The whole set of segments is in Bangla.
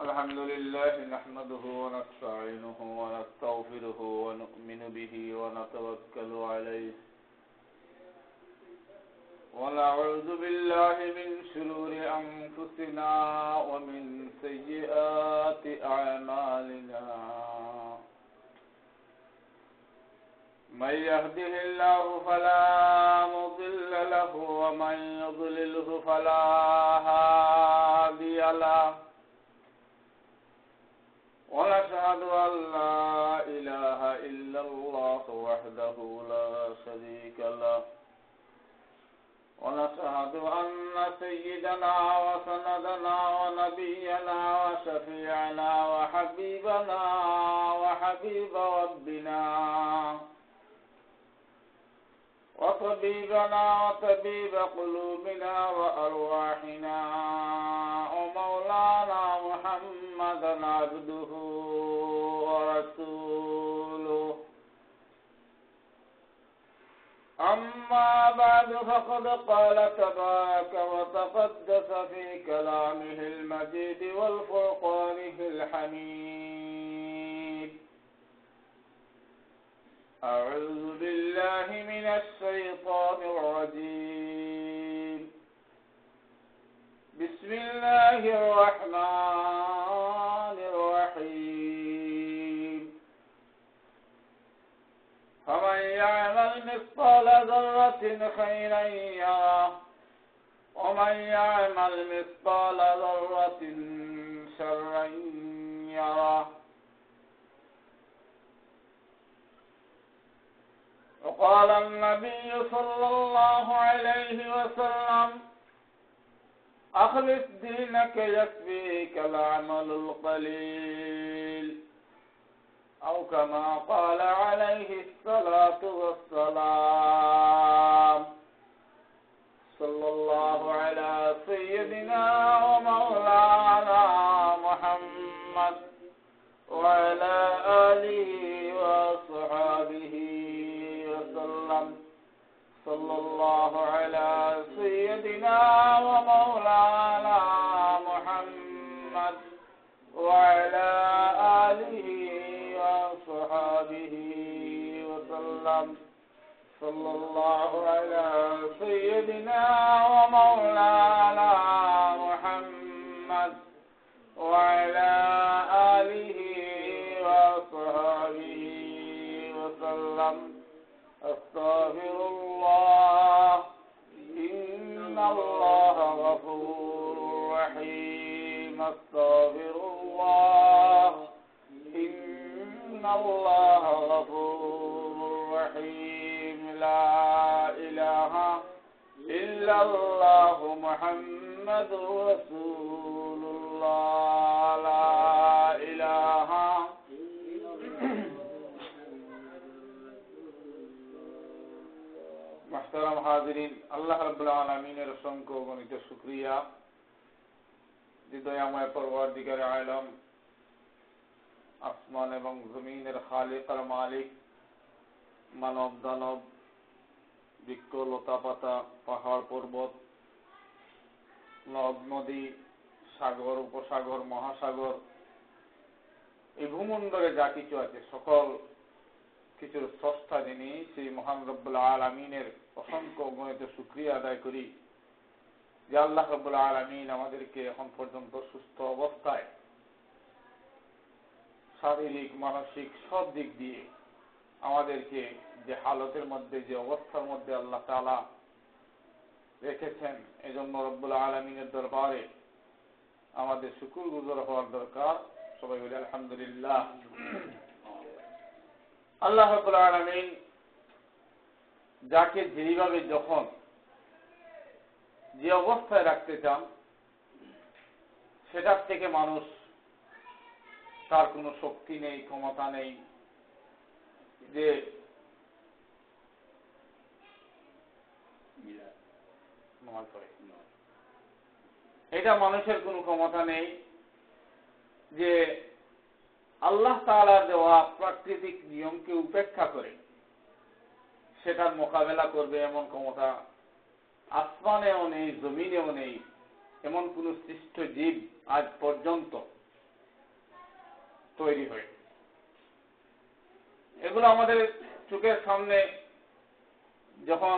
الحمد لله نحمده ونستعينه ونستغفره ونؤمن به ونتوكل عليه ونعوذ بالله من شرور أنفسنا ومن سيئات أعمالنا من يهده الله فلا مضل له ومن يضلله فلا هادي له ونشهد أن لا إله إلا الله وحده لا شريك له ونشهد أن سيدنا وسندنا ونبينا وشفيعنا وحبيبنا وحبيب ربنا وطبيبنا وطبيب قلوبنا وأرواحنا ومولانا محمدا عبده ورسوله أما بعد فقد قال تبارك وتقدس في كلامه المجيد والفرقانه الحميد أعوذ بالله من الشيطان الرجيم بسم الله الرحمن الرحيم فمن يعمل مثقال ذرة خيرا يره ومن يعمل مثقال ذرة شرا يره وقال النبي صلى الله عليه وسلم أخلص دينك يكفيك العمل القليل أو كما قال عليه الصلاة والسلام صلى الله على سيدنا ومولانا محمد وعلى آله وصحابه وسلم صلى الله على سيدنا ومولانا محمد وعلى آله وصحابه وسلم صلى الله على سيدنا ومولانا محمد وعلى آله وصحابه وسلم أستغفر الله إن الله غفور رحيم أستغفر الله إن الله غفور رحيم لا إله إلا الله محمد رسول الله لا إله محترم حاضرین আল্লাহ রাব্বুল আলামিনের অসংখ্য গণিত শুকরিয়া যে দয়াময় পরওয়ারদিগার আলম আসমান এবং জমিনের খালিক আর মালিক মানব দানব বৃক্ষ লতা পাতা পাহাড় পর্বত নদ নদী সাগর উপসাগর মহাসাগর এই ভূমণ্ডলে যা কিছু আছে সকল কিছুর স্রষ্টা যিনি সেই মহান রব্বুল আলামিনের অসংখ্য গণিত শুকরিয়া আদায় করি যে আল্লাহ রব্বুল আলামিন আমাদেরকে এখন পর্যন্ত সুস্থ অবস্থায় শারীরিক মানসিক সব দিক দিয়ে আমাদেরকে যে হালতের মধ্যে যে অবস্থার মধ্যে আল্লাহ তাআলা রেখেছেন এজন্য রব্বুল আলামিনের দরবারে আমাদের শুকরগুজার হওয়ার দরকার সবাই বলি আলহামদুলিল্লাহ আল্লাহ রাব্বুল আলামিন যাকে যেভাবে যখন যে অবস্থায় রাখতে চান সেটার থেকে মানুষ তার কোনো শক্তি নেই ক্ষমতা নেই যে এটা মানুষের কোনো ক্ষমতা নেই যে আল্লাহ তাআলার দেওয়া প্রাকৃতিক নিয়মকে উপেক্ষা করে সেটার মোকাবেলা করবে এমন ক্ষমতা আসমানেও নেই, জমিনেও নেই এমন কোন সৃষ্ট জীব আজ পর্যন্ত তৈরি হয়। এগুলো আমাদের চোখের সামনে যখন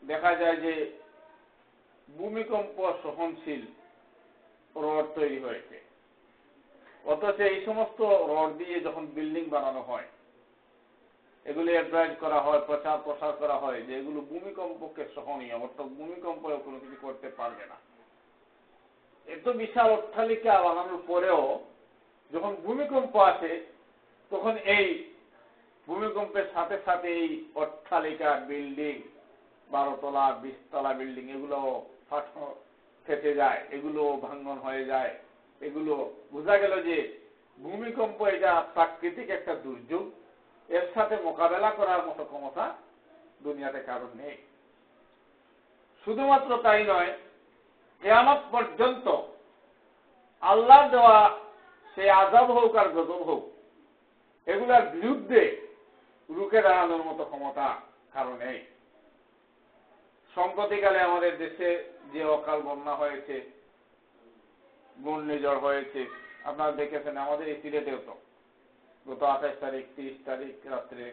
দেখা যায় যে ভূমিকম্প সহনশীল রড তৈরি হয়েছে, অথচ এই সমস্ত রড দিয়ে যখন বিল্ডিং বানানো হয়, এগুলো অ্যাডভাইজ করা হয়, প্রচার প্রসার করা হয় যে এগুলো ভূমিকম্পকে সহনীয়, অর্থাৎ ভূমিকম্প কোনো কিছু করতে পারবে না। এত বিশাল অট্টালিকা বানানোর পরেও যখন ভূমিকম্প আসে তখন এই ভূমিকম্পের সাথে সাথে এই অট্টালিকা বিল্ডিং 12 তলা 20 তলা বিল্ডিং এগুলো ফেটে যায়, এগুলো ভাঙ্গন হয়ে যায়। এগুলো বোঝা গেল যে ভূমিকম্প এটা প্রাকৃতিক একটা দুর্যোগ, এর সাথে মোকাবেলা করার মতো ক্ষমতা দুনিয়াতে কারণ নেই। শুধুমাত্র তাই নয়, কিয়ামত পর্যন্ত আল্লাহর দেওয়া সেই আযাব হোক আর গজব হোক, এগুলোর বিরুদ্ধে রুখে দাঁড়ানোর মতো ক্ষমতা কারণ নেই। সম্প্রতিকালে আমাদের দেশে যে অকাল বন্যা হয়েছে, ঘূর্ণিঝড় হয়েছে, আপনারা দেখেছেন। আমাদের এই সিলেটেও তো গত 28 তারিখ 30 তারিখ রাত্রে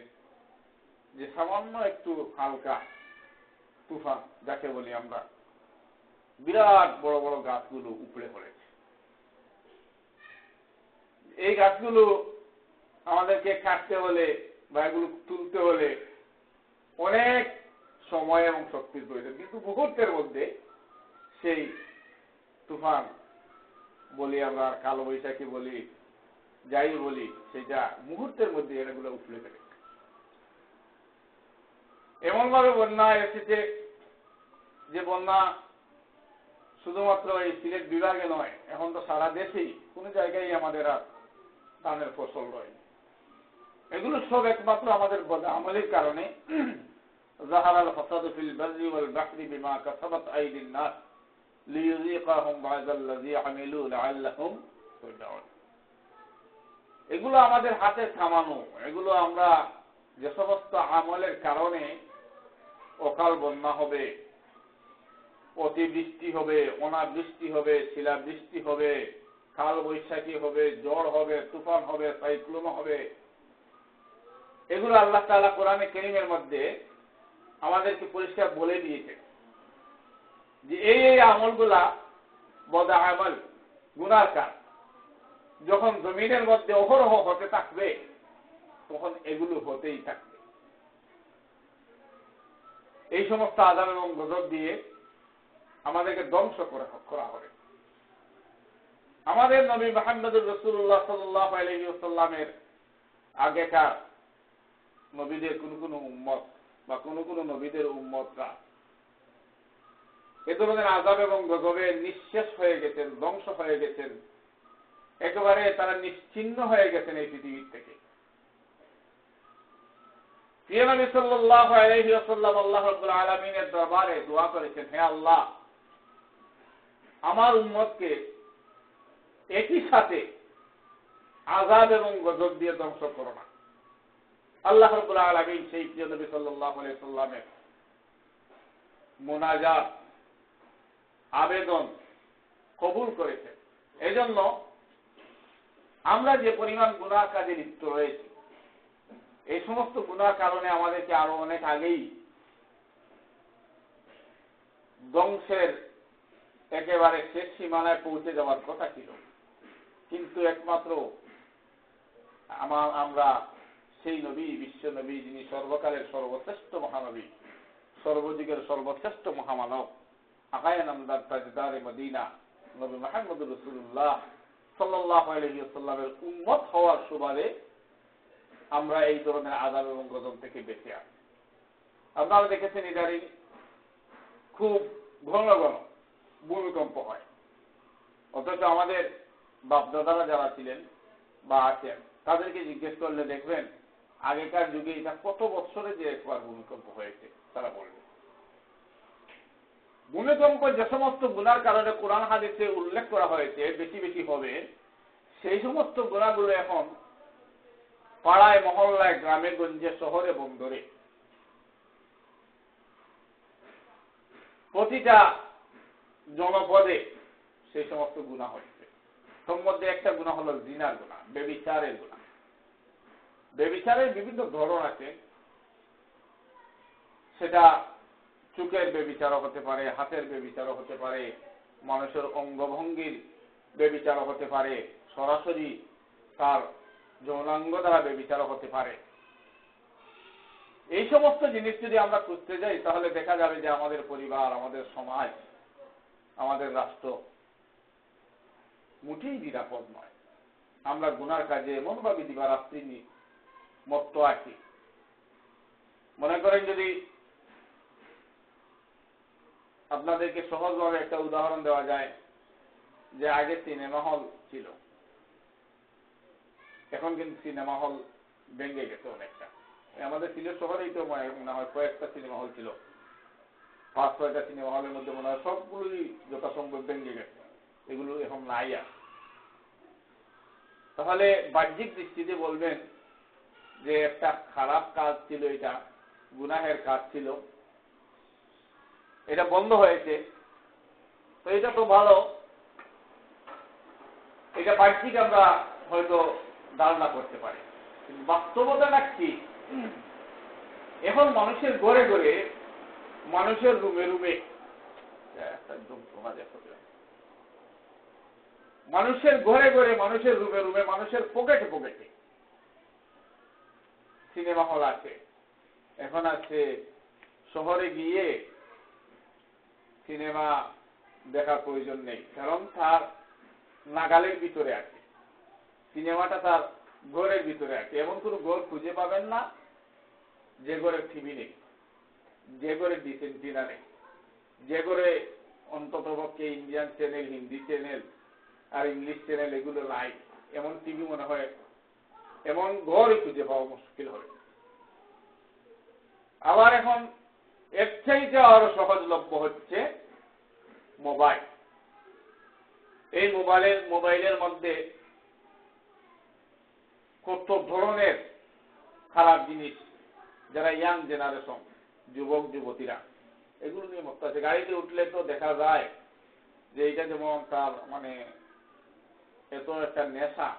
যে সামান্য একটু হালকা তুফান যাকে বলি আমরা, বিরাট বড় বড় গাছগুলো উপড়ে পড়েছে। এই গাছগুলো আমাদেরকে কাটতে হলে বা এগুলো তুলতে হলে অনেক সময় এবং শক্তির প্রয়োজন, কিন্তু মুহূর্তের মধ্যে সেই তুফান বলি আমরা, কালো বৈশাখী বলি, যাই বলি, সেটা মুহূর্তের মধ্যে এগুলো উপড়ে ফেলে। এমন ভাবে বন্যা এসেছে যে বন্যা শুধুমাত্র এই সিলেট বিভাগে নয়, এখন তো সারা দেশেই কোন জায়গায় আমাদের আর ধানের ফসল রয়। এগুলো সব একমাত্র আমাদের বদআমলের কারণে। যাহারাল ফাসাদু ফিল বাররি ওয়াল বাহরি বিমা কাসাবাত আইদিন নাস লিইযীকাহুম বা'দাল্লাযী আমিলু লাআল্লাহুম ইয়ারজিউন। এগুলো আমাদের হাতে থামানো, এগুলো আমরা যে সমস্ত আমলের কারণে অকাল বন্যা হবে, অতিবৃষ্টি হবে, অনাবৃষ্টি হবে, শিলাবৃষ্টি হবে, কাল বৈশাখী হবে, ঝড় হবে, তুফান হবে, সাইক্লোন হবে, এগুলো আল্লাহ তাআলা কোরআনে কারীমের মধ্যে আমাদেরকে পরিষ্কার বলে দিয়েছে যে এই এই আমলগুলা বদআমল, গুনাহর কাজ। যখন জমিনের মধ্যে অহরহ হতে থাকবে তখন এগুলো হতেই থাকবে। এই সমস্ত আযাব এবং গজব দিয়ে আমাদেরকে ধ্বংস করা হবে। আমাদের নবী মুহাম্মদুর রাসূলুল্লাহ সাল্লাল্লাহু আলাইহি ওয়াসাল্লামের আগেকার নবীদের কোন কোন উম্মত বা কোন কোন নবীদের উম্মতরা এ ধরনের আযাব এবং গজবে নিঃশেষ হয়ে গেছেন, ধ্বংস হয়ে গেছেন, একেবারে তারা নিশ্চিহ্ন হয়ে গেছেন এই পৃথিবীর থেকে। প্রিয় নবী সাল্লাল্লাহু আলাইহি ওয়াসাল্লাম আল্লাহ রাব্বুল আলামিনের দরবারে দোয়া করেছেন, হে আল্লাহ, আমার উম্মতকে একই সাথে আযাব এবং গজব দিয়ে ধ্বংস করো না। আল্লাহ রাব্বুল আলামিন সেই প্রিয় নবী সাল্লাল্লাহু আলাইহি ওয়াসাল্লামের মুনাজাত, আবেদন কবুল করেছেন। এজন্য আমরা যে পরিমাণ গুনাহ কাজে লিপ্ত রয়েছি, এই সমস্ত গুনাহর কারণে আমাদেরকে আরো অনেক আগেই ধ্বংসের একেবারে শেষ সীমানায় পৌঁছে যাওয়ার কথা ছিল, কিন্তু একমাত্র আমরা সেই নবী, বিশ্ব নবী, যিনি সর্বকালের সর্বশ্রেষ্ঠ মহানবী, সর্বযুগের সর্বশ্রেষ্ঠ মহামানব, আকায়ে নামদার তাজদারে মদিনা নবী মুহাম্মদুর রাসূলুল্লাহ সাল্লাল্লাহু আলাইহি ওয়াসাল্লামের উম্মত হওয়ার সুবাদে আমরা এই ধরনের আযাব এবং গজব থেকে বেঁচে আছি। আপনারা দেখেছেন ইদারিং খুব ঘন ঘন ভূমিকম্প হয়, অথচ আমাদের বাপদাদারা যারা ছিলেন বা আছেন তাদেরকে জিজ্ঞেস করলে দেখবেন আগেকার যুগে এটা কত বছরে যে একবার ভূমিকম্প হয়েছে তারা বলবে। ভূমিকম্প যে সমস্ত গুনার কারণে কোরআন হাদিসে উল্লেখ করা হয়েছে বেশি বেশি হবে, সেই সমস্ত গুনাহগুলো এখন পাড়ায় মহল্লায়, গ্রামে গঞ্জে, শহরে বন্দরে প্রতিটা জনপদে সেই সমস্ত গুনাহ হচ্ছে। তোর মধ্যে একটা গুনাহ হলো জিনার গুনাহ, ব্যভিচারের গুনাহ। ব্যভিচারের বিভিন্ন ধরন আছে, সেটা চোখের ব্যভিচারও হতে পারে, হাতের ব্যভিচারও হতে পারে, মানুষের অঙ্গভঙ্গির ব্যভিচারও হতে পারে, সরাসরি তার যৌনাঙ্গ দ্বারা ব্যভিচারও হতে পারে। এই সমস্ত জিনিস যদি আমরা খুঁজতে যাই তাহলে দেখা যাবে যে আমাদের পরিবার, আমাদের সমাজ, আমাদের রাষ্ট্র মোটেই নিরাপদ নয়। আমরা গুনার কাজে এমনভাবে দিবারাত্রি মত্ত আছি। মনে করেন, যদি আপনাদেরকে সহজভাবে একটা উদাহরণ দেওয়া যায়, যে আগে সিনেমা হল ছিল, এখন কিন্তু সিনেমা হল ভেঙে গেছে অনেকটা। আমাদের সিলেট শহরেই তো মনে হয় কয়েকটা সিনেমা হল ছিল, 5-6টা সিনেমা হলের মধ্যে মনে হয় সবগুলোই যথাসম্ভব ভেঙে গেছে, এগুলো এখন নাই আর। তাহলে বাহ্যিক দৃষ্টিতে বলবেন যে একটা খারাপ কাজ ছিল, এটা গুনাহের কাজ ছিল, এটা বন্ধ হয়েছে, তো এটা তো ভালো, এটা বাহ্যিক আমরা হয়তো ধারণা করতে পারি। কিন্তু বাস্তবতাটা কি? এখন মানুষের ঘরে ঘরে, মানুষের রুমে রুমে, মানুষের ঘরে ঘরে, মানুষের রুমে রুমে, মানুষের পকেটে পকেটে সিনেমা হল আছে। এখন আছে শহরে গিয়ে সিনেমা দেখার প্রয়োজন নেই, কারণ তার নাগালের ভিতরে আছে, সিনেমাটা তার ঘরের ভিতরে আছে। এমন কোনো ঘর খুঁজে পাবেন না যে ঘরে টিভি নেই, যে ঘরে ডিশ এন্টিনা নেই, যে ঘরে অন্ততপক্ষে ইন্ডিয়ান চ্যানেল, হিন্দি চ্যানেল আর ইংলিশ চ্যানেল এগুলো নাই, এমন টিভি মনে হয়, এমন ঘরই খুঁজে পাওয়া মুশকিল হবে। আবার এখন এর চাইতে আরো সহজলভ্য হচ্ছে মোবাইল। এই মোবাইলের মধ্যে কত ধরনের খারাপ জিনিস, যারা ইয়াং জেনারেশন, যুবক যুবতীরা, এগুলো নিয়ে মস্ত আছে। গাড়িতে উঠলে তো দেখা যায় যে এটা যেমন তার মানে এত একটা নেশা,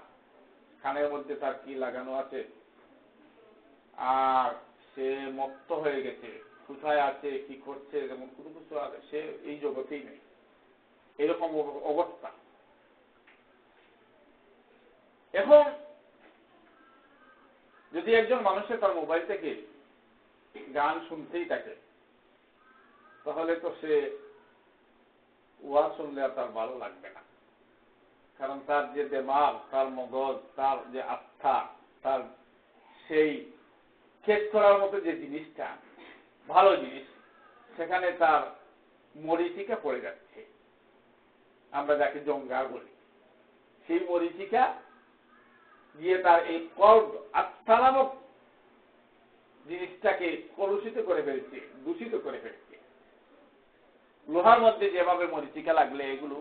কানের মধ্যে তার কি লাগানো আছে, আর সে মত্ত হয়ে গেছে, কোথায় আছে কি করছে যেমন কোনো কিছু আছে, সে এই জগতেই নেই, এরকম অবস্থা। এখন যদি একজন মানুষের তার মোবাইল থেকে গান শুনতেই থাকে, তাহলে তো সে ওয়াজ শুনলে আর তার ভালো লাগবে না, কারণ তার যে দিমাগ, তার মগজ, তার যে আস্থা, তার সেই চেক করার মতো যে জিনিসটা ভালো জিনিস, সেখানে তার মরিচিকা পড়ে যাচ্ছে, আমরা যাকে জঙ্গার বলি, সেই মরিচিকা গিয়ে তার এই কল্প আস্থা নামক জিনিসটাকে কলুষিত করে ফেলছে, দূষিত করে ফেলছে। লোহার মধ্যে যেভাবে মরিচিকা লাগলে এগুলো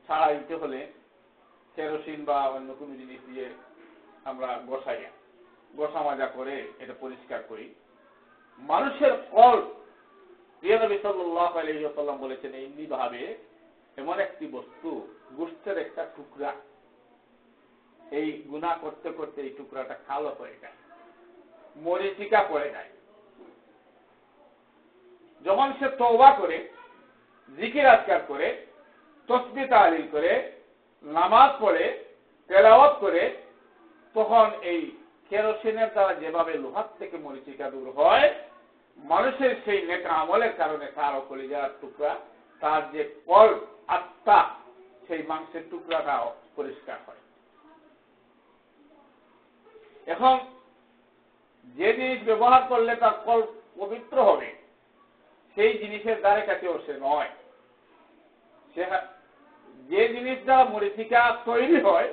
ছাড়া দিতে হলে কেরোসিন বা অন্য কোনো জিনিস দিয়ে আমরা ঘষা মাজা করে এটা পরিষ্কার করি। মানুষের কল্প, প্রিয় নবী সাল্লাল্লাহু আলাইহি ওয়াসাল্লাম বলেছেন, এমনি ভাবে এমন একটি বস্তু, গোশতের একটা টুকরা, এই গুনাহ করতে করতে এই টুকরাটা কালো হয়ে যায়, মরিচিকা পড়ে যায়। যখন সে তওবা করে, জিকির আজকার করে, তাসবিহ তাহলিল করে, নামাজ পড়ে, তেলাওয়াত করে, তখন এই কেরোসিনের দ্বারা যেভাবে লোহার থেকে মরিচিকা দূর হয়, মানুষের সেই নেক আমলের কারণে তার কলিজার টুকরা, তার যে কল্প আত্মা, সেই মাংসের টুকরাটাও পরিষ্কার হয়। এখন যে জিনিস ব্যবহার করলে তার কল্প পবিত্র হবে, সেই জিনিসের দ্বারে কাছেও সে নয়। যে জিনিস দ্বারা মরিচিকা তৈরি হয়,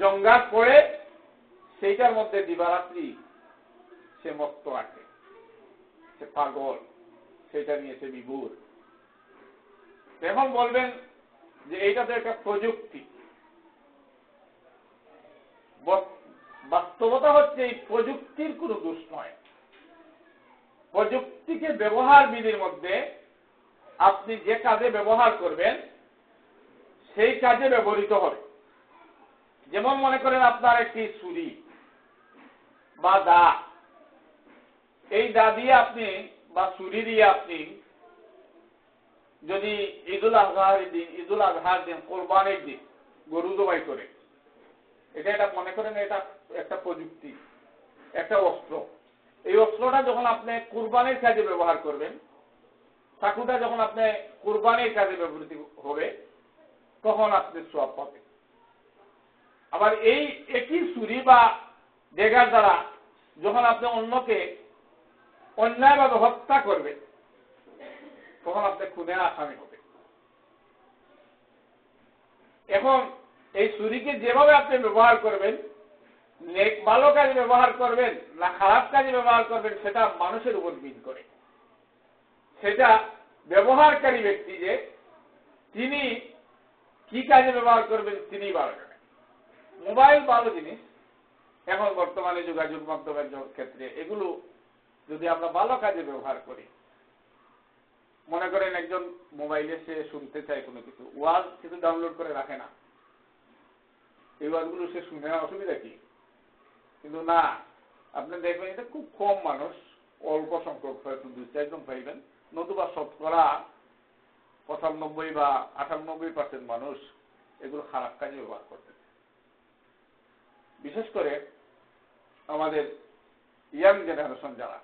জঙ্গাট পড়ে, সেইটার মধ্যে দিবারাত্রি সে মত্ত আছে, সে পাগল, সেটা নিয়ে সে বিভোর। এখন বলবেন যে এইটা তো একটা প্রযুক্তি। বাস্তবতা হচ্ছে এই প্রযুক্তির কোনো দোষ নয়। প্রযুক্তিকে ব্যবহার বিধির মধ্যে আপনি যে কাজে ব্যবহার করবেন সেই কাজে ব্যবহৃত হবে। যেমন মনে করেন আপনার একটি ছুরি বা দা, এই দা দিয়ে আপনি বা ছুরি দিয়ে আপনি যদি ঈদুল আজহার দিন কোরবানির দিন গরু জবাই করে, এটা মনে করেন এটা একটা প্রযুক্তি, একটা অস্ত্র। এই অস্ত্রটা যখন আপনি কুরবানির কাজে ব্যবহার করবেন, চাকুটা যখন আপনি কুরবানির কাজে ব্যবহৃত হবে, তখন আপনি সওয়াব পাবেন। আবার এই একই ছুরি বা ডেগার দ্বারা যখন আপনি অন্যকে অন্যায়ভাবে হত্যা করবেন, তখন আপনি খুনে আসামি হবে। এখন এই ছুরিকে যেভাবে আপনি ব্যবহার করবেন, নেক ভালো কাজে ব্যবহার করবেন না খারাপ কাজে ব্যবহার করবেন, সেটা মানুষের উপর ভিত্তি করে। সেটা ব্যবহারকারী ব্যক্তি যে তিনি কি কাজে ব্যবহার করবেন তিনি ভালো জানেন। মোবাইল ভালো জিনিস, এখন বর্তমানে যোগাযোগ মাধ্যমের ক্ষেত্রে এগুলো যদি আমরা ভালো কাজে ব্যবহার করি, মনে করেন একজন মোবাইলে সে শুনতে চায় কোনো কিছু, ওয়াজ কিছু ডাউনলোড করে রাখে না, এই ওয়াজগুলো সে শুনে না, অসুবিধা কি? কিন্তু না, আপনি দেখবেন এটা খুব কম মানুষ, অল্প সংখ্যক হয়তো 2-4 জন পাইবেন, নতুবা শতকরা 95 বা 98% মানুষ এগুলো খারাপ কাজে ব্যবহার করতে। বিশেষ করে আমাদের ইয়াং জেনারেশন যারা,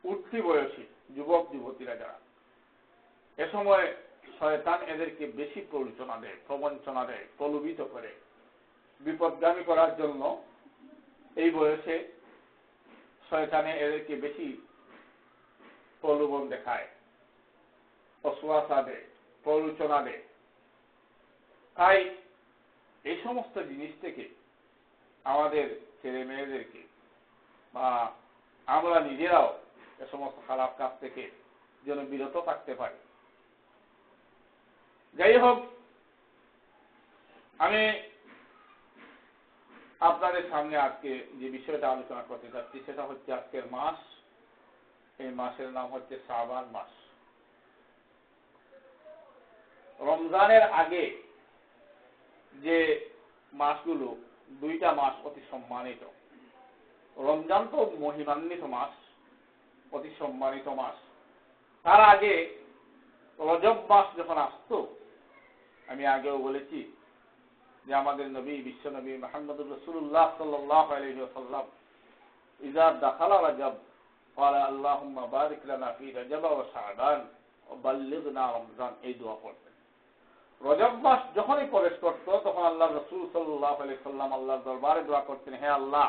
উঠতি বয়সী যুবক যুবতীরা যারা, এ সময় শয়তান এদেরকে বেশি প্ররোচনা দেয়, প্রবঞ্চনা দেয়, প্রলোভিত করে বিপদগামী করার জন্য। এই বয়সে শয়তানে এদেরকে বেশি প্রলোভন দেখায়, অশ্বাসা দেয়, প্ররোচনা দেয়। তাই এই সমস্ত জিনিস থেকে আমাদের ছেলে মেয়েদেরকে বা আমরা নিজেরাও এ সমস্ত খারাপ কাজ থেকে যেন বিরত থাকতে পারি। যাই হোক, আমি আপনাদের সামনে আজকে যে বিষয়টা আলোচনা করতে চাচ্ছি সেটা হচ্ছে আজকের মাস। এই মাসের নাম হচ্ছে শাবান মাস। রমজানের আগে যে মাসগুলো, 2টা মাস অতি সম্মানিত। রমজান তো মহিমান্বিত মাস, অতি সম্মানিত মাস। তার আগে রজব মাস যখন আসতো, আমি আগেও বলেছি যে আমাদের নবী, বিশ্ব নবী মুহাম্মদুর রাসূলুল্লাহ সাল্লাল্লাহু আলাইহি ওয়াসাল্লাম ইযা দাখালা রজব ক্বালা আল্লাহুম্মা বারিক লানা ফি রজব ওয়া শাবান ওয়া বাল্লিগনা রমজান, এই দোয়া পড়তেন। রজব মাস যখনই প্রবেশ করত তখন আল্লাহর রাসূল সাল্লাল্লাহু আলাইহি ওয়াসাল্লাম আল্লাহর দরবারে দোয়া করতেন, হে আল্লাহ,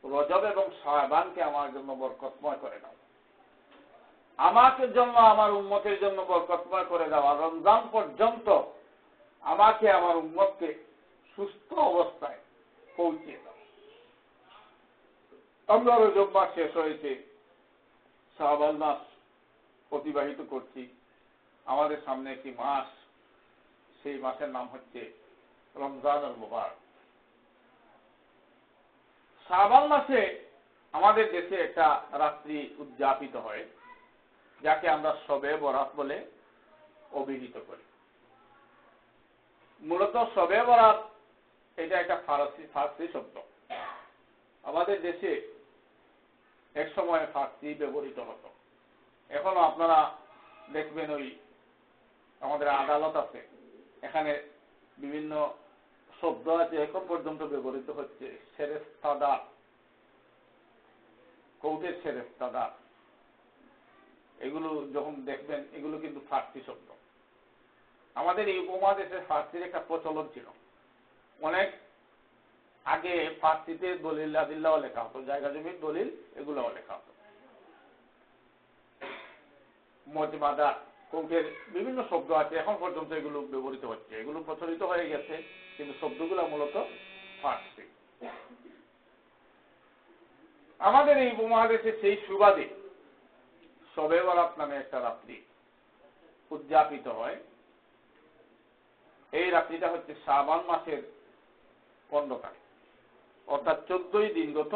রজব এবং শাবানকে আমার জন্য বরকতময় করে দাও, আমাকে জন্য, আমার উম্মতের জন্য বরকতময় করে দাও, আর রমজান পর্যন্ত আমাকে, আমার উম্মতকে সুস্থ অবস্থায় পৌঁছে দাও। আমরা রজব মাস শেষ হয়েছে, শাবান মাস অতিবাহিত করছি। আমাদের সামনে একটি মাস, সেই মাসের নাম হচ্ছে রমজানুল মুবারক। শাবান মাসে আমাদের দেশে একটা রাত্রি উদযাপিত হয়, যাকে আমরা শবে বরাত বলে অভিহিত করি। মূলত শবে বরাত এটা একটা ফার্সি শব্দ। আমাদের দেশে এক সময় ফার্সি ব্যবহৃত হতো। এখনো আপনারা দেখবেন ওই আমাদের আদালত আছে, এখানে বিভিন্ন শব্দ আছে এখন পর্যন্ত ব্যবহৃত হচ্ছে। সেরেস্তাদা, কোর্টের সেরেস্তাদা, এগুলো যখন দেখবেন এগুলো কিন্তু ফার্সি শব্দ। আমাদের এই উপমহাদেশে ফার্সির একটা প্রচলন ছিল। অনেক আগে ফার্সিতে দলিল আদিল্লাও লেখা হতো, জায়গা জমির দলিল এগুলোও লেখা হতো। মজমাদা, কোর্টের বিভিন্ন শব্দ আছে, এখন পর্যন্ত এগুলো ব্যবহৃত হচ্ছে, এগুলো প্রচলিত হয়ে গেছে, কিন্তু শব্দগুলো মূলত ফার্সি। আমাদের এই উপমহাদেশে সেই সুবাদে শবে বরাত নামে একটা রাত্রি উদযাপিত হয়। এই রাত্রিটা হচ্ছে শাবান মাসের 15 তারিখ, অর্থাৎ 14ই দিনগত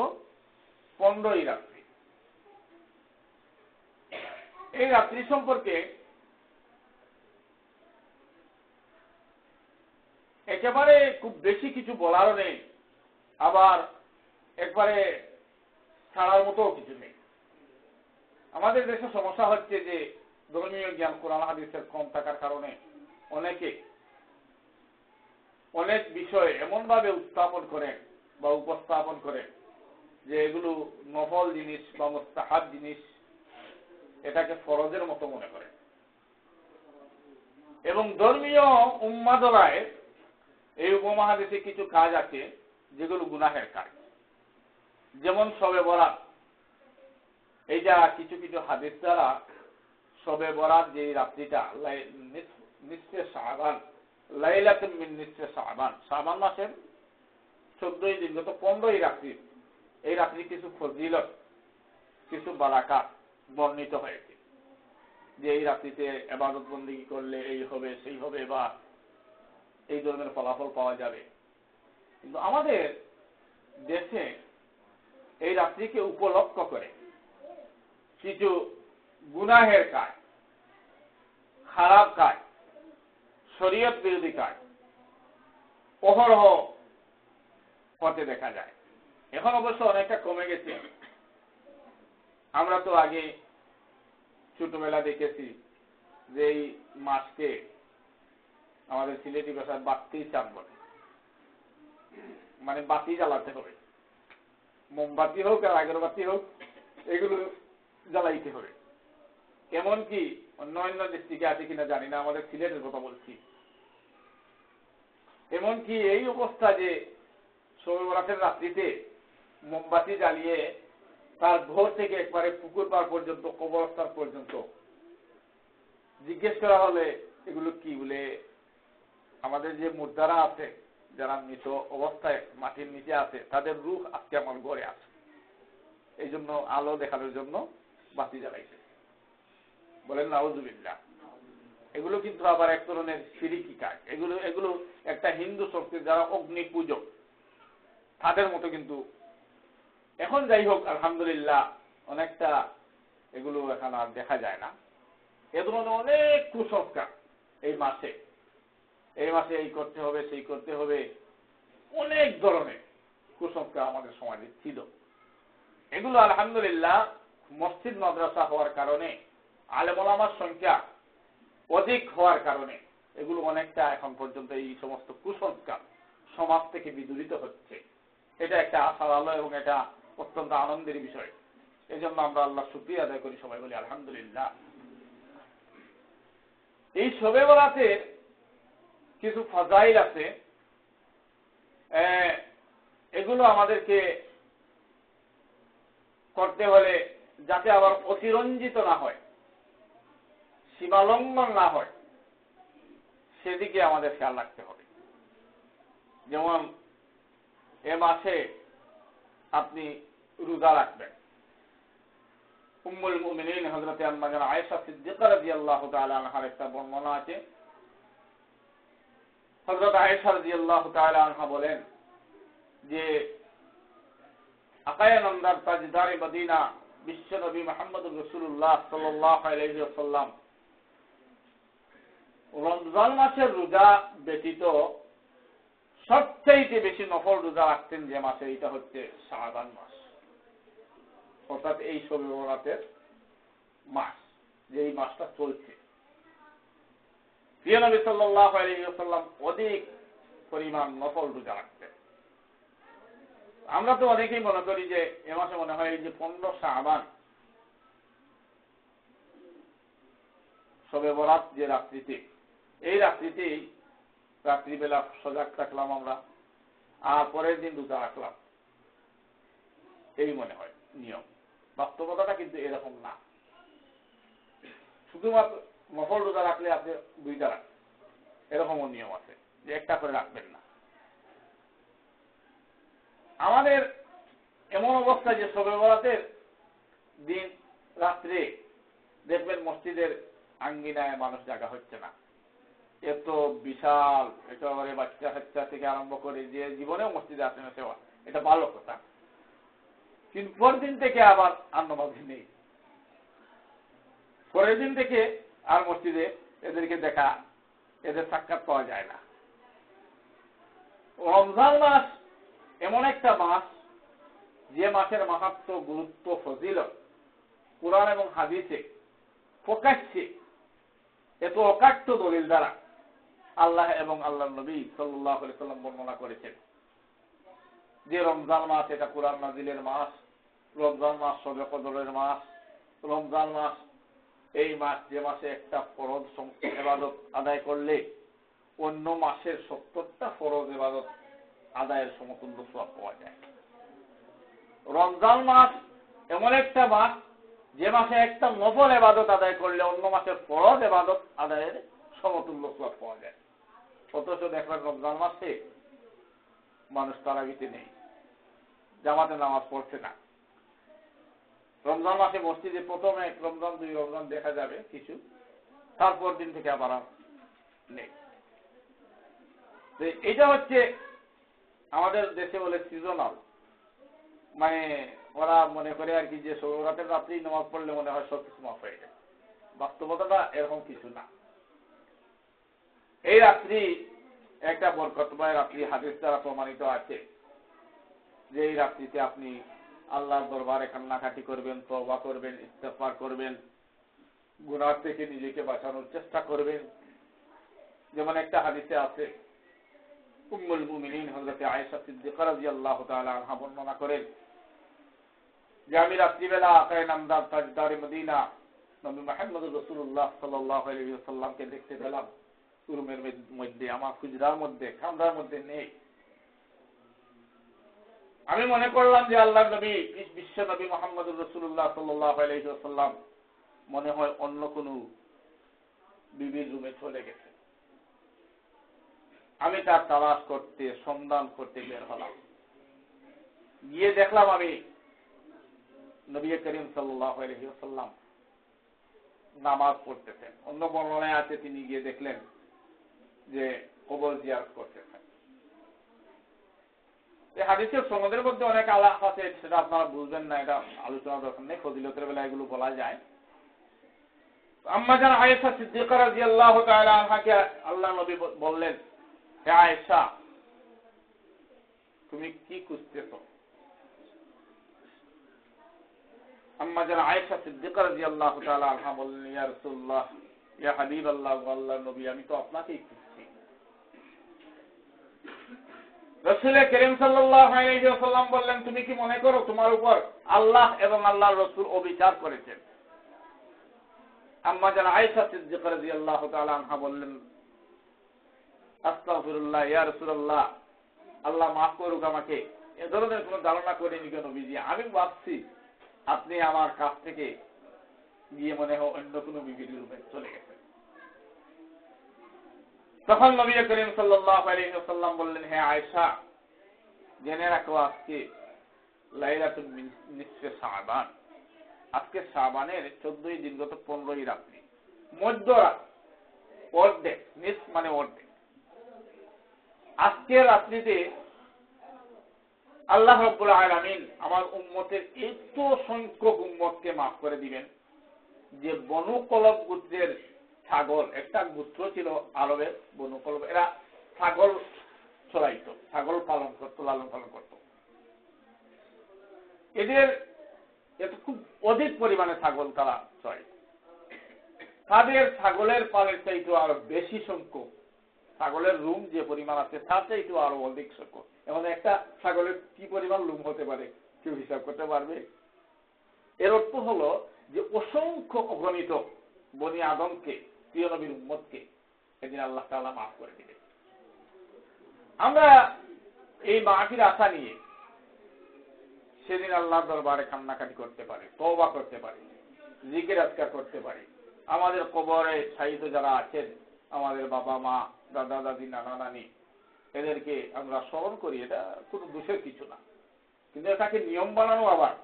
15ই রাত্রি। এই রাত্রি সম্পর্কে একেবারে খুব বেশি কিছু বলারও নেই, আবার একবারে ছাড়ার মতো কিছু নেই। আমাদের দেশে সমস্যা হচ্ছে যে ধর্মীয় জ্ঞান কোরআন হাদিসের কম থাকার কারণে অনেকে অনেক বিষয় এমনভাবে উত্থাপন করেন বা উপস্থাপন করেন যে এগুলো নফল জিনিস বা মুস্তাহাব জিনিস, এটাকে ফরজের মতো মনে করে। এবং ধর্মীয় উম্মাদরায় এই উপমহাদেশে কিছু কাজ আছে যেগুলো গুনাহের কাজ, যেমন শবে বরাত। এইটা কিছু কিছু হাদিস দ্বারা শবে বরাত যে রাত্রিটা নিসফে শাবান, লাইলাতুম মিন নিসফে শাবান, শাবান মাসের 14 দিন, গত 15 রাত্রি, এই রাত্রি কিছু ফজিলত, কিছু বারাকাত বর্ণিত হয়েছে যে এই রাত্রিতে ইবাদত বন্দেগী করলে এই হবে সেই হবে বা এই ধরনের ফলাফল পাওয়া যাবে। কিন্তু আমাদের দেশে এই রাত্রিকে উপলক্ষ করে কিছু গুনাহের কাজ, খারাপ কাজ, শরীয়ত বিরোধী কাজ অহরহ হতে দেখা যায়। এখন অবশ্য অনেকটা কমে গেছে। আমরা তো আগে ছোটবেলা দেখেছি যে এই মাসকে আমাদের সিলেটি ভাষায় বাতি চাঁদ বলে, মানে বাতি জ্বালাতে হবে, মোমবাতি হোক আর আগরবাতি হোক, এগুলো জ্বালাইতে হবে। এমনকি অন্য অন্য ডিস্ট্রিক্টে আছে কিনা জানি না, আমাদের সিলেটের কথা বলছি। এমনকি এই অবস্থা যে শবে বরাতের রাত্রিতে মোমবাতি জ্বালিয়ে তার ভোর থেকে একবারে পুকুর পার পর্যন্ত, কবরস্থান পর্যন্ত জিজ্ঞেস করা হলে এগুলো কি বলে, আমাদের যে মুর্দারা আছে যারা মৃত অবস্থায় মাটির নিচে আছে তাদের রূহ আজকে আমার ঘরে আছে, এই জন্য আলো দেখানোর জন্য বাতি জ্বালাইছে। বলেন নাউজুবিল্লাহ। এগুলো কিন্তু আবার এক ধরনের শিরকি কাজ। এগুলো একটা হিন্দু শক্তির যারা অগ্নি পূজক তাদের মতো। কিন্তু এখন যাই হোক আলহামদুলিল্লাহ অনেকটা এগুলো এখন আর দেখা যায় না। এ ধরনের অনেক কুসংস্কার এই মাসে এই করতে হবে সেই করতে হবে, অনেক ধরনের কুসংস্কার আমাদের সমাজে ছিল। এগুলো আলহামদুলিল্লাহ মসজিদ মাদ্রাসা হওয়ার কারণে, আলেম ওলামার সংখ্যা অধিক হওয়ার কারণে এগুলো অনেকটা এখন পর্যন্ত এই সমস্ত কুসংস্কার সমাজ থেকে বিদূরিত হচ্ছে। এটা একটা আশার আলো এবং এটা অত্যন্ত আনন্দের বিষয়। এই জন্য আমরা আল্লাহ শুকরিয়া আদায় করি, সবাই বলি আলহামদুলিল্লাহ। এই শবে বরাতের কিছু ফাজাইল আছে, এগুলো আমাদেরকে করতে হলে যাতে আবার অতিরঞ্জিত না হয়, সীমালঙ্ঘন না হয়, সেদিকে আমাদের খেয়াল রাখতে হবে। যেমন এ মাসে আপনি রোজা রাখবেন। উম্মুল মুমিনিন হযরত আম্মা জান আয়েশা সিদ্দিকা রাদিয়াল্লাহু তাআলা আনহার একটা বর্ণনা আছে। হযরত আয়েশা রাদিয়াল্লাহু তাআলা আনহা বলেন যে আকায়ে নামদার তাজদারে মদিনা বিশ্ব নবী মুহাম্মদুর রাসূলুল্লাহ সাল্লাল্লাহু আলাইহি ওয়াসাল্লাম রমজান মাসের রোজা ব্যতীত সবচেয়ে বেশি নফল রোজা রাখতেন যে মাসে, এটা হচ্ছে শাবান মাস, অর্থাৎ এই শবে বরাতের মাস, যে এই মাসটা চলছে। প্রিয় নবী সাল্লাল্লাহু আলাইহি ওয়াসাল্লাম অধিক পরিমাণ নফল রোজা রাখতেন। আমরা তো অনেকেই মনে করি যে এ মাসে মনে হয় যে 15 শাবান শবে বরাত যে রাত্রিতে, এই রাত্রিতেই রাত্রিবেলা সজাগ থাকলাম আমরা, আর পরের দিন রোজা রাখলাম, এই মনে হয় নিয়ম। বাস্তবতাটা কিন্তু এরকম না। শুধুমাত্র নফল রোজা রাখলে আপনি 2টা রাখবেন, এরকমও নিয়ম আছে যে একটা করে রাখবেন না। আমাদের এমন অবস্থা যে শবে বরাতের দিন রাত্রে দেখবেন মসজিদের আঙ্গিনায় মানুষ জায়গা হচ্ছে না। এত বিশাল, একেবারে বাচ্চা কাচ্চা থেকে আরম্ভ করে যে জীবনেও মসজিদে আসে না সেবা, এটা ভালো কথা। কিন্তু পরদিন থেকে আবার আর নামাজ নেই, পরের দিন থেকে আর মসজিদে এদেরকে দেখা, এদের সাক্ষাৎ পাওয়া যায় না। রমজান মাস এমন একটা মাস যে মাসের মাহাত্ম্য, গুরুত্ব, ফজিলত কুরআন এবং হাদিসে প্রকাশ্যে এত অকাট্য দলিল দ্বারা আল্লাহ এবং আল্লাহর নবী সাল্লাল্লাহু আলাইহি সাল্লাম বর্ণনা করেছেন যে রমজান মাস এটা কুরআন নাজিলের মাস, রমজান মাস শবে কদরের মাস, রমজান মাস এই মাস যে মাসে একটা ফরজ ইবাদত আদায় করলে অন্য মাসের 70টা ফরজ ইবাদত আদায়ের সমতুল্য সওয়াব পাওয়া যায়। রমজান মাস এমন একটা মাস যে মাসে একটা নফল ইবাদত আদায় করলে অন্য মাসের ফরজ ইবাদত আদায়ের সমতুল্য সওয়াব পাওয়া যায়। অথচ দেখবেন রমজান মাসে মানুষ তারাবিতে নেই, জামাতে নামাজ পড়ছে না। রমজান মাসে মসজিদে প্রথমে রমজান, 2 রমজান দেখা যাবে কিছু, তারপর দিন থেকে আবার নেই। এটা হচ্ছে আমাদের দেশে বলে সিজনাল, মানে ওরা মনে করে আর কি যে রাতের রাত্রি নামাজ পড়লে মনে হয় সব কিছু মাফ হয়ে যায়। বাস্তবতাটা এরকম কিছু না। এই রাত্রি একটা বরকতময় রাত্রি, হাদিস দ্বারা প্রমাণিত আছে যে এই রাত্রিতে আপনি আল্লাহর দরবারে কান্নাকাটি করবেন, তওবা করবেন, ইস্তেগফার করবেন, গুনাহ থেকে নিজেকে বাঁচানোর চেষ্টা করবেন। যেমন একটা হাদিসে আছে, উম্মুল মুমিনিন হযরত আয়েশা সিদ্দিকা রাদিয়াল্লাহু তাআলা আনহা বর্ণনা করেন যে আমি রাত্রিবেলা আকায়ে নামদার তাজদারে মদিনা নবী মুহাম্মদ রাসূলুল্লাহ সাল্লাল্লাহু আলাইহি ওয়াসাল্লামকে দেখতে পেলাম রুমের মধ্যে, আমার হুজরার মধ্যে, কামরার মধ্যে নেই। আমি মনে করলাম যে আল্লাহর নবী, বিশ্ব নবী মুহাম্মদুর রাসূলুল্লাহ সাল্লাল্লাহু আলাইহি ওয়াসাল্লাম মনে হয় অন্য কোনো বিবির রুমে চলে গেছে। আমি তার তালাশ করতে, সন্ধান করতে বের হলাম। গিয়ে দেখলাম আমি নবী করিম সাল্লাল্লাহু আলাইহি ওয়াসাল্লাম নামাজ পড়তেছেন। অন্য বর্ণনায় আছে তিনি গিয়ে দেখলেন যে কবর জিয়ারত করতেছেন। এই হাদিসের সনদের মধ্যে অনেক আলাপ আছে, সেটা আপনারা বুঝবেন না, এটা আলোচনা দরকার নেই, ফজিলতের বেলায় এগুলো বলা যায়। আম্মা জান আয়েশা সিদ্দিকা রাদিয়াল্লাহু তাআলা আনহাকে আল্লাহ নবী বললেন, হে আয়েশা, তুমি কি খুঁজতেছো? আম্মা জান আয়েশা সিদ্দিকা রাদিয়াল্লাহু তাআলা আনহা বললেন, ইয়া রাসূলুল্লাহ, ইয়া হাবিবাল্লাহ, আল্লাহর নবী, আমি তো আপনাকেই খুঁজছি। রাসূল করিম সাল্লাল্লাহু আলাইহি ওয়াসাল্লাম বললেন, তুমি কি মনে করো তোমার উপর আল্লাহ এবং আল্লাহর রাসূল অবিচার করেছেন? আম্মা জান আয়েশা সিদ্দিকা রাদিয়াল্লাহু তাআলা আনহা বললেন, আস্তাগফিরুল্লাহ ইয়া রাসূলুল্লাহ, আল্লাহ মাফ করুক আমাকে, এ ধরনের কোনো ধারণা করিনি কেন নবীজি। আমি ভাবছি আপনি আমার কাছ থেকে গিয়ে মনে হয় অন্য কোনো বিবির রুমে চলে গেছেন। তখন নবী করিম সাল্লাল্লাহু আলাইহি ওয়াসাল্লাম বললেন, হে আয়েশা, জেনে রাখো আজকে লাইলাতুল নিসফে শাবান, আজকে শাবানের 14 দিন, গত 15 রাত্রি, মধ্যরাত, অর্ধেক, নিস মানে অর্ধেক। আজকের রাত্রিতে আল্লাহ রাব্বুল আলামিন আমার উম্মতের এত সংখ্যক উম্মতকে মাফ করে দিবেন যে বনু কলব গোত্রের ছাগল, একটা গোত্র ছিল আরবের বনু কলব, এরা ছাগল চড়াইতো, ছাগল পালন করতো, লালন পালন করত। এদের এত খুব অধিক পরিমাণে ছাগল তারা চড়াইত। তাদের ছাগলের পালের চাইতে আরো বেশি সংখ্যক, ছাগলের রুম যে পরিমাণ আছে তার চাইতে আরো অধিক সংখ্যক। এখন একটা ছাগলের কি পরিমাণ রুম হতে পারে কেউ হিসাব করতে পারবে? এর অর্থ হলো যে অসংখ্য অগণিত বনি আদমকে, প্রিয় নবীর উম্মতকে এদিন আল্লাহ তাআলা মাফ করে দিবে। আমরা এই মাফির আশা নিয়ে সেদিন আল্লাহর দরবারে কান্নাকাটি করতে পারি, তওবা করতে পারি, জিকির আজকার করতে পারি। আমাদের কবরে শায়িত যারা আছেন, আমাদের বাবা মা, দাদা দাদি, নানা নানি, এদেরকে আমরা স্মরণ করি, এটা কোনো দোষের কিছু না। কিন্তু এটাকে নিয়ম বানানো আবার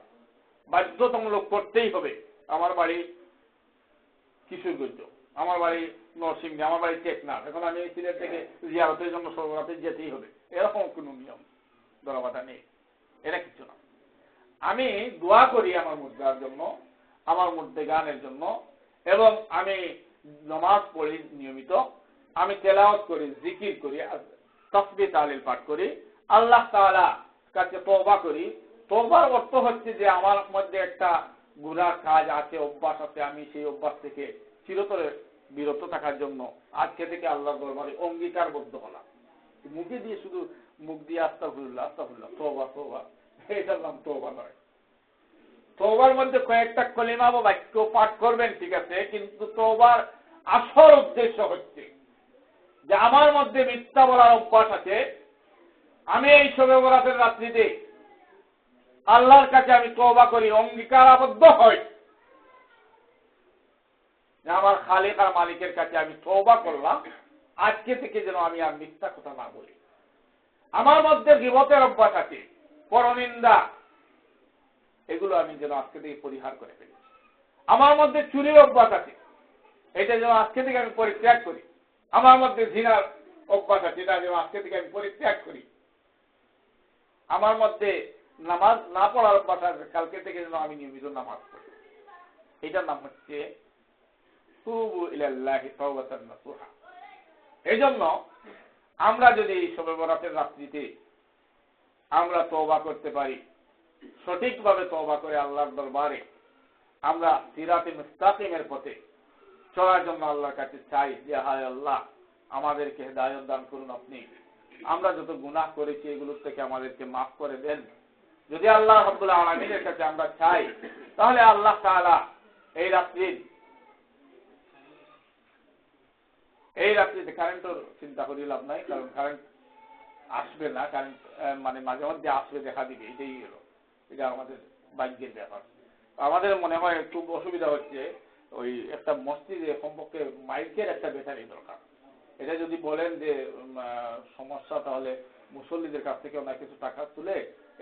বাধ্যতামূলক করতেই হবে। আমার বাড়ি কিশোরগঞ্জ, আমার বাড়ি নরসিংদী, আমার বাড়ি টেকনাফ, এখন আমি সিলেট থেকে জিয়ারতের জন্য সর্বরাতে যেতেই হবে, এরকম কোনো নিয়ম ধরাবাধা নেই, এটা কিছু না। আমি দোয়া করি আমার মুর্দার জন্য, আমার মুর্দেগানের জন্য, এবং আমি নামাজ পড়ি নিয়মিত, আমি তেলাওয়াত করি, জিকির করি, তাসবিহ তাহলিল পাঠ করি, আল্লাহ তাআলা কাছে তওবা করি। তওবার অর্থ হচ্ছে যে আমার মধ্যে একটা গুনার কাজ আছে, অভ্যাস আছে, আমি সেই অভ্যাস থেকে চিরতরে বিরত থাকার জন্য আজকে থেকে আল্লাহর দরবারে অঙ্গীকারবদ্ধ হলাম। মুখে দিয়ে শুধু মুখ দিয়ে আস্তাগফিরুল্লাহ আস্তাগফিরুল্লাহ তওবা তওবা, এটার নাম তওবা নয়। তওবার মধ্যে কয়েকটা কলিমা বা বাক্য পাঠ করবেন, ঠিক আছে, কিন্তু তওবার আসল উদ্দেশ্য হচ্ছে যে আমার মধ্যে মিথ্যা বলার অভ্যাস আছে, আমি এই শবে বরাতের রাত্রিতে আল্লাহর কাছে আমি তওবা করি, অঙ্গীকারাবদ্ধ হই যে আমার খালিক আর মালিকের কাছে আমি তওবা করলাম, আজকে থেকে যেন আমি আর মিথ্যা কথা না বলি। আমার মধ্যে গীবতের অভ্যাস আছে, পরনিন্দা, এগুলো আমি যেন আজকে থেকে পরিহার করে ফেলি। আমার মধ্যে চুরির অভ্যাস আছে, এটা যেন আজকে থেকে আমি পরিত্যাগ করি। আমার মধ্যে জিনার অভ্যাস আছে, এটা যেন আজকে থেকে আমি পরিত্যাগ করি। আমার মধ্যে নামাজ না পড়ার অভ্যাস আছে, কালকে থেকে যেন আমি নিয়মিত নামাজ পড়ি। এটার নাম হচ্ছে তুবু ইলাল্লাহি তাওবাতান নাসুহা। এই জন্য আমরা যদি শবে বরাতের রাত্রিতে আমরা তওবা করতে পারি, সঠিকভাবে তওবা করে আল্লাহর দরবারে আমরা সিরাতে মুস্তাকিমের পথে চলার জন্য আল্লাহর কাছে চাই যে হায় আল্লাহ আমাদেরকে হেদায়েত দান করুন আপনি, আমরা যত গুনাহ করেছি এগুলোর থেকে আমাদেরকে মাফ করে দেন। যদি আল্লাহ রাব্বুল আলামিনের কাছে আমরা চাই, তাহলে আল্লাহ তাআলা এই রাত্রিতে কারেন্টের চিন্তা করি লাভ নাই, কারণ কারেন্ট আসবে না, কারেন্ট মানে মাঝে মধ্যে আসবে, দেখা দিবে, এটাই হলো, এটা আমাদের ভাগ্যের ব্যাপার। আমাদের মনে হয় খুব অসুবিধা হচ্ছে, ওই একটা মসজিদে কমপক্ষে মাইকের একটা ব্যাটারি দরকার। এটা যদি বলেন যে সমস্যা, তাহলে মুসল্লিদের কাছ থেকে অনেক কিছু টাকা তুলে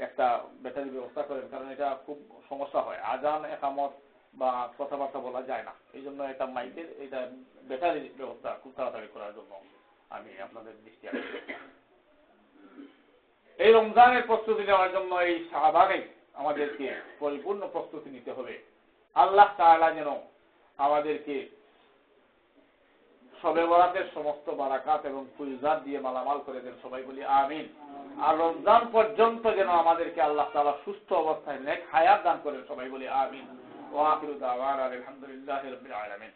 একটা ব্যাটারি ব্যবস্থা করেন, কারণ এটা খুব সমস্যা হয়, আজান একামত বা কথাবার্তা বলা যায় না। এই জন্য এটা মাইকের এটা ব্যাটারি ব্যবস্থা খুব তাড়াতাড়ি করার জন্য আমি আপনাদের দৃষ্টি রাখছি। এই রমজানের প্রস্তুতি নেওয়ার জন্য এই শাবানে আমাদেরকে পরিপূর্ণ প্রস্তুতি নিতে হবে। আল্লাহ তাআলা যেন আমাদেরকে শবে বরাতের সমস্ত বারাকাত এবং ফুয়জাত দিয়ে মালামাল করে দেন, সবাই বলি আমিন। আর রমজান পর্যন্ত যেন আমাদেরকে আল্লাহ তাআলা সুস্থ অবস্থায় নেক হায়াত দান করেন, সবাই বলি আমিন। ওয়া আখিরু দাওয়ানা আলহামদুলিল্লাহি রাব্বিল আলামিন।